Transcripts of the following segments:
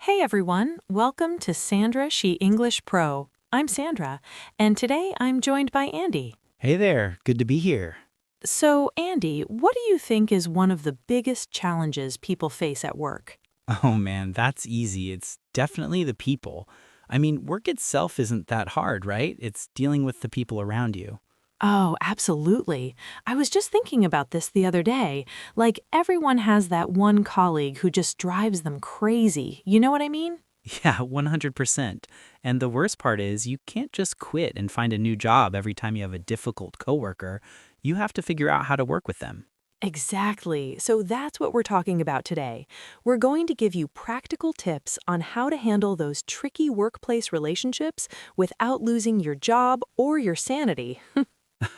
Hey everyone, welcome to Sandra She English Pro. I'm Sandra, and today I'm joined by Andy. Hey there, good to be here. So, Andy, what do you think is one of the biggest challenges people face at work? Oh man, that's easy. It's definitely the people. I mean, work itself isn't that hard, right? It's dealing with the people around you. Oh, absolutely. I was just thinking about this the other day. Like, everyone has that one colleague who just drives them crazy. You know what I mean? Yeah, 100%. And the worst part is you can't just quit and find a new job every time you have a difficult coworker. You have to figure out how to work with them. Exactly. So that's what we're talking about today. We're going to give you practical tips on how to handle those tricky workplace relationships without losing your job or your sanity.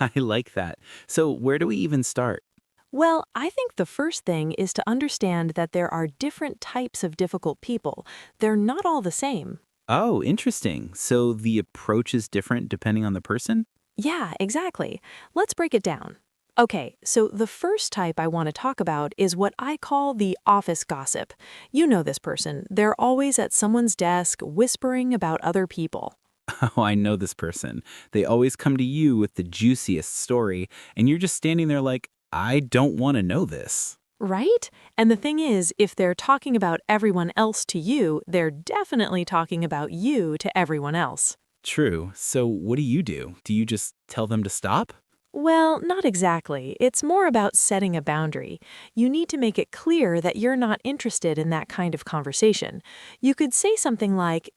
I like that. So, where do we even start? Well, I think the first thing is to understand that there are different types of difficult people. They're not all the same. Oh, interesting. So, the approach is different depending on the person? Yeah, exactly. Let's break it down. Okay, so the first type I want to talk about is what I call the office gossip. You know this person. They're always at someone's desk whispering about other people. Oh, I know this person. They always come to you with the juiciest story, and you're just standing there like, I don't want to know this. Right? And the thing is, if they're talking about everyone else to you, they're definitely talking about you to everyone else. True. So, what do you do? Do you just tell them to stop? Well, not exactly. It's more about setting a boundary. You need to make it clear that you're not interested in that kind of conversation. You could say something like,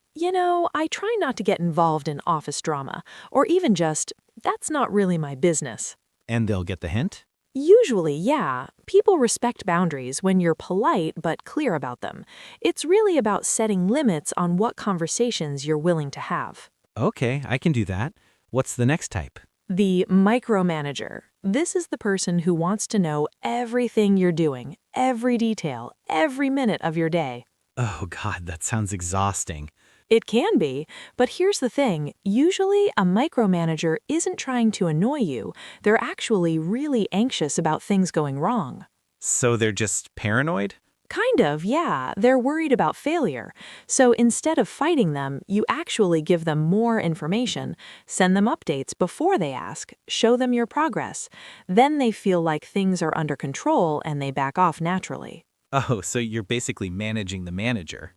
I try not to get involved in office drama, or even just, that's not really my business. And they'll get the hint? Usually, yeah. People respect boundaries when you're polite but clear about them. It's really about setting limits on what conversations you're willing to have. Okay, I can do that. What's the next type? The micromanager. This is the person who wants to know everything you're doing, every detail, every minute of your day. Oh, God, that sounds exhausting. It can be, but here's the thing. Usually, a micromanager isn't trying to annoy you. They're actually really anxious about things going wrong. So, they're just paranoid? Kind of, yeah. They're worried about failure. So instead of fighting them, you actually give them more information, send them updates before they ask, show them your progress. Then they feel like things are under control and they back off naturally. Oh, so you're basically managing the manager.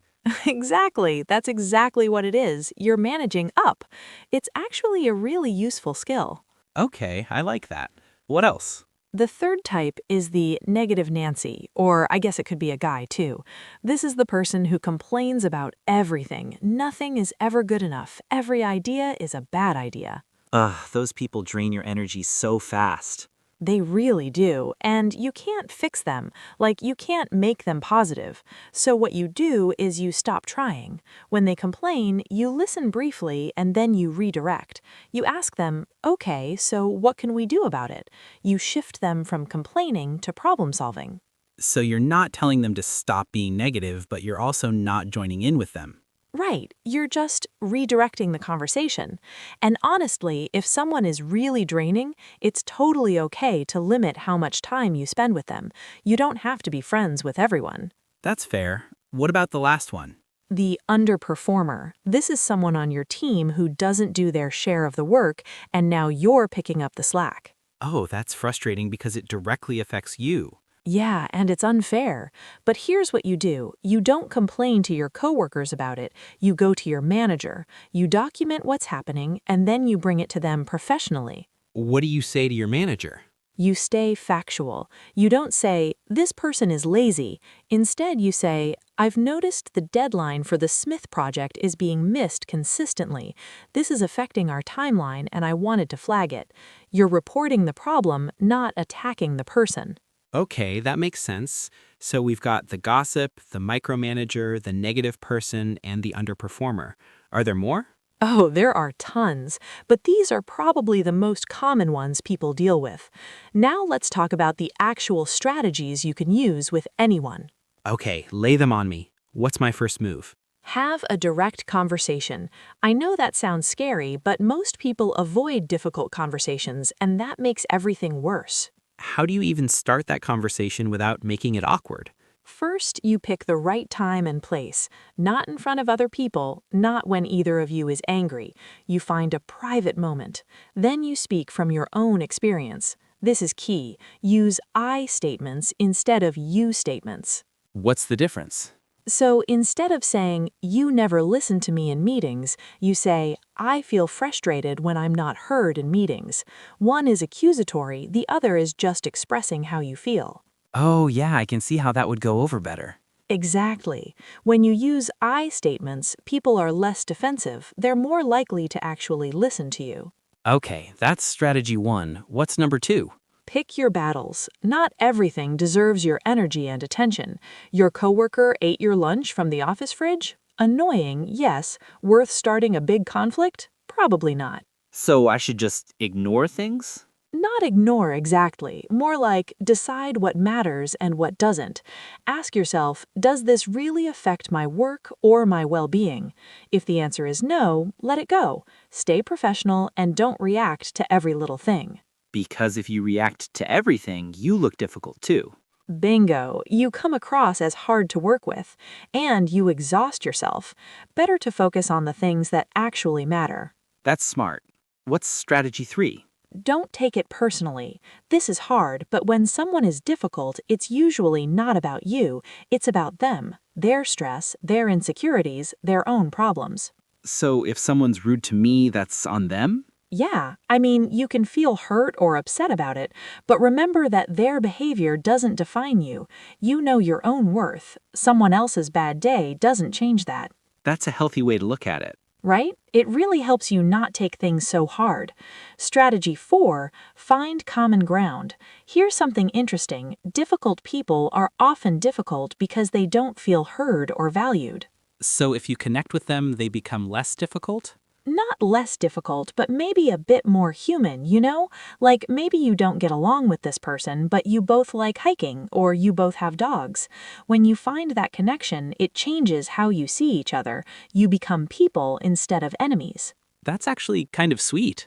Exactly. That's exactly what it is. You're managing up. It's actually a really useful skill. Okay, I like that. What else? The third type is the negative Nancy, or I guess it could be a guy too. This is the person who complains about everything. Nothing is ever good enough. Every idea is a bad idea. Ugh, those people drain your energy so fast. They really do, and you can't fix them. Like, you can't make them positive. So what you do is you stop trying. When they complain, you listen briefly and then you redirect. You ask them, okay, so what can we do about it? You shift them from complaining to problem solving. So you're not telling them to stop being negative, but you're also not joining in with them. Right, you're just redirecting the conversation. And honestly, if someone is really draining, it's totally okay to limit how much time you spend with them. You don't have to be friends with everyone. That's fair. What about the last one? The underperformer. This is someone on your team who doesn't do their share of the work, and now you're picking up the slack. Oh, that's frustrating because it directly affects you. Yeah, and it's unfair. But here's what you do. You don't complain to your coworkers about it. You go to your manager. You document what's happening, and then you bring it to them professionally. What do you say to your manager? You stay factual. You don't say, this person is lazy. Instead, you say, I've noticed the deadline for the Smith project is being missed consistently. This is affecting our timeline, and I wanted to flag it. You're reporting the problem, not attacking the person. Okay, that makes sense. So we've got the gossip, the micromanager, the negative person, and the underperformer. Are there more? Oh, there are tons, but these are probably the most common ones people deal with. Now let's talk about the actual strategies you can use with anyone. Okay, lay them on me. What's my first move? Have a direct conversation. I know that sounds scary, but most people avoid difficult conversations, and that makes everything worse. How do you even start that conversation without making it awkward? First, you pick the right time and place, not in front of other people, not when either of you is angry. You find a private moment. Then you speak from your own experience. This is key. Use I statements instead of you statements. What's the difference? So instead of saying, you never listen to me in meetings, you say, I feel frustrated when I'm not heard in meetings. One is accusatory, the other is just expressing how you feel. Oh, yeah, I can see how that would go over better. Exactly. When you use I statements, people are less defensive. They're more likely to actually listen to you. Okay, that's strategy 1. What's number 2? Pick your battles. Not everything deserves your energy and attention. Your coworker ate your lunch from the office fridge? Annoying, yes. Worth starting a big conflict? Probably not. So I should just ignore things? Not ignore exactly, more like decide what matters and what doesn't. Ask yourself, does this really affect my work or my well-being? If the answer is no, let it go. Stay professional and don't react to every little thing. Because if you react to everything, you look difficult too. Bingo, you come across as hard to work with, and you exhaust yourself. Better to focus on the things that actually matter. That's smart. What's strategy 3? Don't take it personally. This is hard, but when someone is difficult, it's usually not about you, it's about them, their stress, their insecurities, their own problems. So if someone's rude to me, that's on them? Yeah, I mean, you can feel hurt or upset about it, but remember that their behavior doesn't define you. You know your own worth. Someone else's bad day doesn't change that. That's a healthy way to look at it. Right? It really helps you not take things so hard. Strategy 4, find common ground. Here's something interesting. Difficult people are often difficult because they don't feel heard or valued. So if you connect with them, they become less difficult? Not less difficult, but maybe a bit more human, you know? Like maybe you don't get along with this person, but you both like hiking, or you both have dogs. When you find that connection, it changes how you see each other. You become people instead of enemies. That's actually kind of sweet.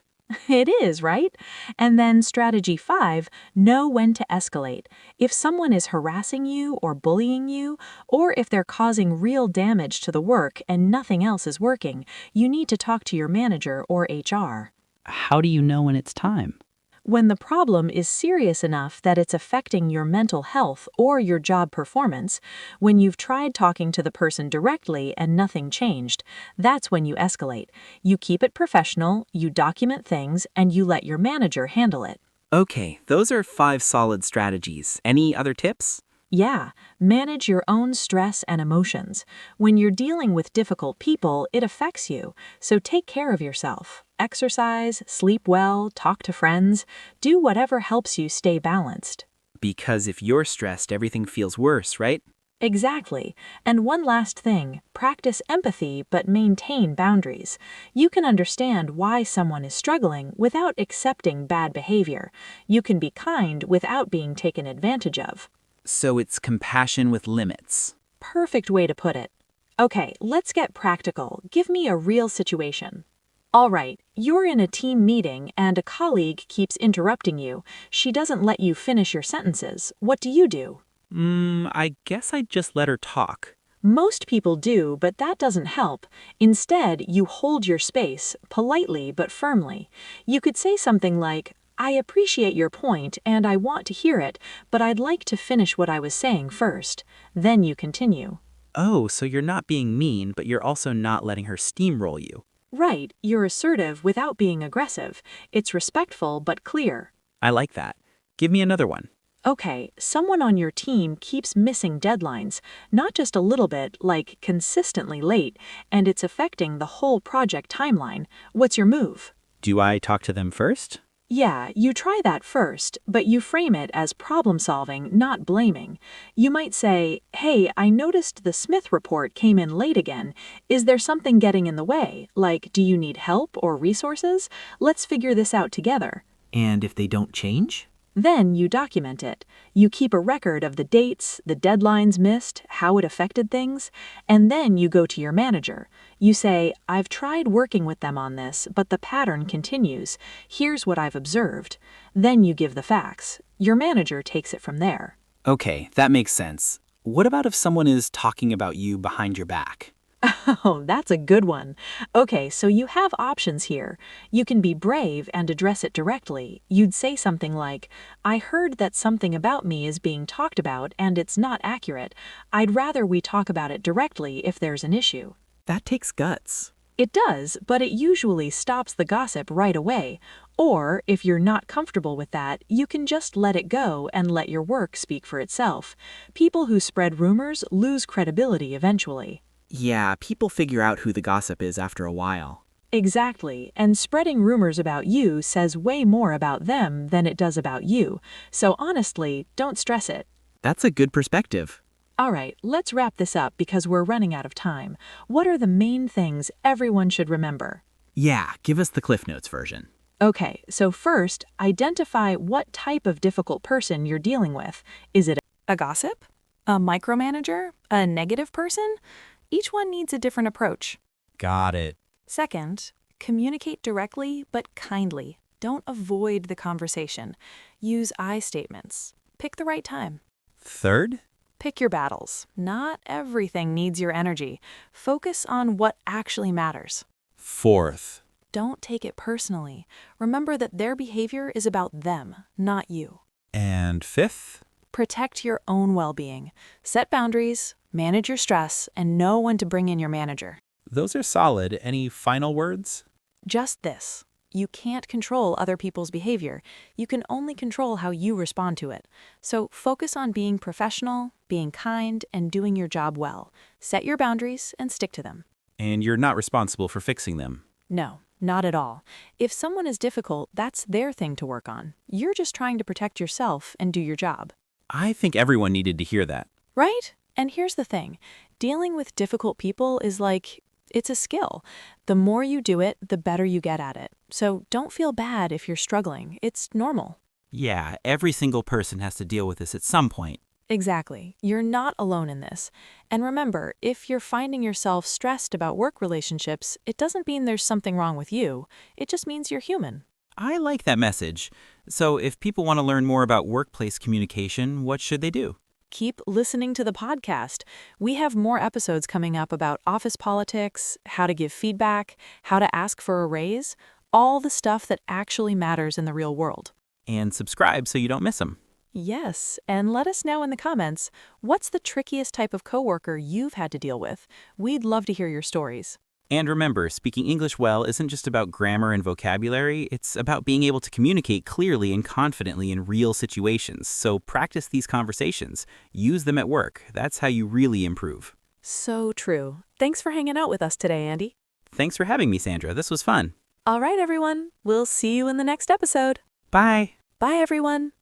It is, right? And then strategy 5, know when to escalate. If someone is harassing you or bullying you, or if they're causing real damage to the work and nothing else is working, you need to talk to your manager or HR. How do you know when it's time? When the problem is serious enough that it's affecting your mental health or your job performance, when you've tried talking to the person directly and nothing changed, that's when you escalate. You keep it professional, you document things, and you let your manager handle it. Okay, those are 5 solid strategies. Any other tips? Yeah, manage your own stress and emotions. When you're dealing with difficult people, it affects you, so take care of yourself. Exercise, sleep well, talk to friends. Do whatever helps you stay balanced. Because if you're stressed, everything feels worse, right? Exactly. And one last thing, practice empathy but maintain boundaries. You can understand why someone is struggling without accepting bad behavior. You can be kind without being taken advantage of. So it's compassion with limits. Perfect way to put it. Okay, let's get practical. Give me a real situation. All right, you're in a team meeting and a colleague keeps interrupting you. She doesn't let you finish your sentences. What do you do? I guess I'd just let her talk. Most people do, but that doesn't help. Instead, you hold your space, politely but firmly. You could say something like, I appreciate your point and I want to hear it, but I'd like to finish what I was saying first. Then you continue. Oh, so you're not being mean, but you're also not letting her steamroll you. Right, you're assertive without being aggressive. It's respectful but clear. I like that. Give me another one. Okay, someone on your team keeps missing deadlines, not just a little bit, like consistently late, and it's affecting the whole project timeline. What's your move? Do I talk to them first? Yeah, you try that first, but you frame it as problem solving, not blaming. You might say, hey, I noticed the Smith report came in late again. Is there something getting in the way? Like, do you need help or resources? Let's figure this out together. And if they don't change? Then you document it. You keep a record of the dates, the deadlines missed, how it affected things, and then you go to your manager. You say, I've tried working with them on this, but the pattern continues. Here's what I've observed. Then you give the facts. Your manager takes it from there. Okay, that makes sense. What about if someone is talking about you behind your back? Oh, that's a good one. Okay, so you have options here. You can be brave and address it directly. You'd say something like, I heard that something about me is being talked about and it's not accurate. I'd rather we talk about it directly if there's an issue. That takes guts. It does, but it usually stops the gossip right away. Or, if you're not comfortable with that, you can just let it go and let your work speak for itself. People who spread rumors lose credibility eventually. Yeah, people figure out who the gossip is after a while. Exactly, and spreading rumors about you says way more about them than it does about you. So honestly, don't stress it. That's a good perspective. All right, let's wrap this up because we're running out of time. What are the main things everyone should remember? Yeah, give us the Cliff Notes version. Okay, so first, identify what type of difficult person you're dealing with. Is it a gossip? A micromanager? A negative person? Each one needs a different approach. Got it. Second, communicate directly but kindly. Don't avoid the conversation. Use I statements. Pick the right time. Third? Pick your battles. Not everything needs your energy. Focus on what actually matters. Fourth. Don't take it personally. Remember that their behavior is about them, not you. And fifth? Protect your own well-being. Set boundaries, manage your stress, and know when to bring in your manager. Those are solid. Any final words? Just this. You can't control other people's behavior. You can only control how you respond to it. So focus on being professional, being kind, and doing your job well. Set your boundaries and stick to them. And you're not responsible for fixing them. No, not at all. If someone is difficult, that's their thing to work on. You're just trying to protect yourself and do your job. I think everyone needed to hear that. Right? And here's the thing. Dealing with difficult people is it's a skill. The more you do it, the better you get at it. So don't feel bad if you're struggling. It's normal. Yeah, every single person has to deal with this at some point. Exactly. You're not alone in this. And remember, if you're finding yourself stressed about work relationships, it doesn't mean there's something wrong with you. It just means you're human. I like that message. So if people want to learn more about workplace communication, what should they do? Keep listening to the podcast. We have more episodes coming up about office politics, how to give feedback, how to ask for a raise, all the stuff that actually matters in the real world. And subscribe so you don't miss them. Yes, and let us know in the comments, what's the trickiest type of coworker you've had to deal with? We'd love to hear your stories. And remember, speaking English well isn't just about grammar and vocabulary, it's about being able to communicate clearly and confidently in real situations. So practice these conversations. Use them at work. That's how you really improve. So true. Thanks for hanging out with us today, Andy. Thanks for having me, Sandra. This was fun. All right, everyone. We'll see you in the next episode. Bye. Bye, everyone.